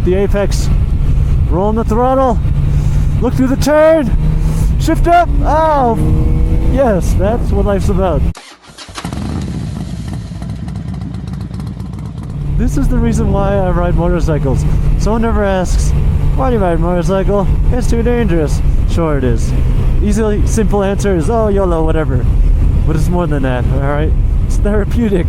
hit the apex, roll on the throttle, look through the turn, shift up. Oh, yes, that's what life's about. This is the reason why I ride motorcycles. Someone never asks, why do you ride a motorcycle? It's too dangerous. Sure it is. Easily, simple answer is, oh, YOLO, whatever. But it's more than that, alright? It's therapeutic.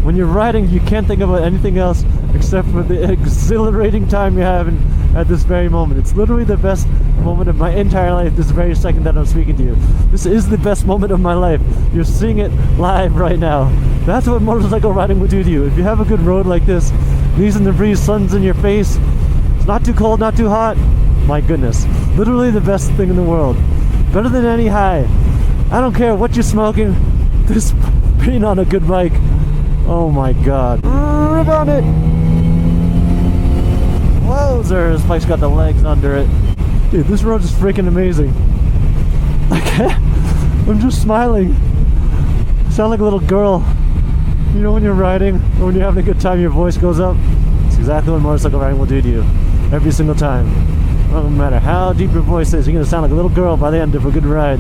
When you're riding, you can't think about anything else except for the exhilarating time you're having at this very moment. It's literally the best moment of my entire life, this very second that I'm speaking to you. This is the best moment of my life. You're seeing it live right now. That's what motorcycle riding will do to you. If you have a good road like this, knees in the breeze, sun's in your face, it's not too cold, not too hot, my goodness. Literally the best thing in the world. Better than any high. I don't care what you're smoking, this being on a good bike, oh my god. Rip on it! Whoa, sir, this bike's got the legs under it. Dude, this road is freaking amazing. I'm just smiling. I sound like a little girl. You know when you're riding, or when you're having a good time, your voice goes up? It's exactly what motorcycle riding will do to you. Every single time. No matter how deep your voice is, you're gonna sound like a little girl by the end of a good ride.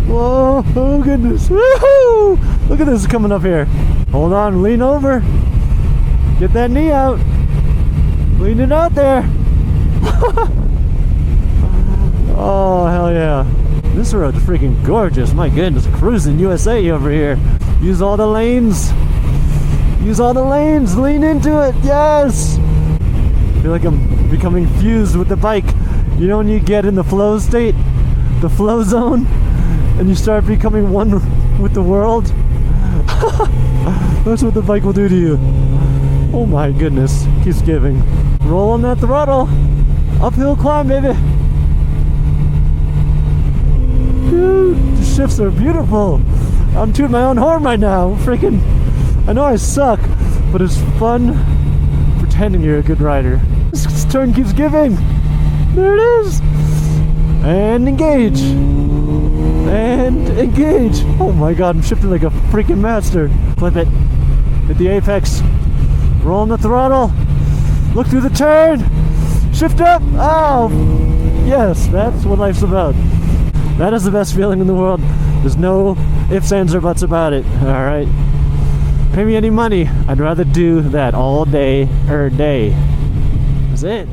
Whoa, oh goodness. Woohoo! Look at this coming up here. Hold on, lean over. Get that knee out. Lean it out there. Oh, hell yeah. This road's freaking gorgeous. My goodness, cruising USA over here. Use all the lanes. Use all the lanes. Lean into it. Yes. I feel like I'm becoming fused with the bike. You know when you get in the flow state, the flow zone, and you start becoming one with the world? That's what the bike will do to you. Oh my goodness. Keeps giving. Roll on that throttle. Uphill climb, baby. Dude, the shifts are beautiful. I'm tooting my own horn right now. Freaking, I know I suck, but it's fun pretending you're a good rider. This turn keeps giving. There it is. And engage. And engage. Oh my god, I'm shifting like a freaking master. Clip it. Hit the apex. Roll on the throttle. Look through the turn. Shift up. Oh, yes, that's what life's about. That is the best feeling in the world. There's no ifs, ands, or buts about it. Alright. Pay me any money. I'd rather do that all day, That's it.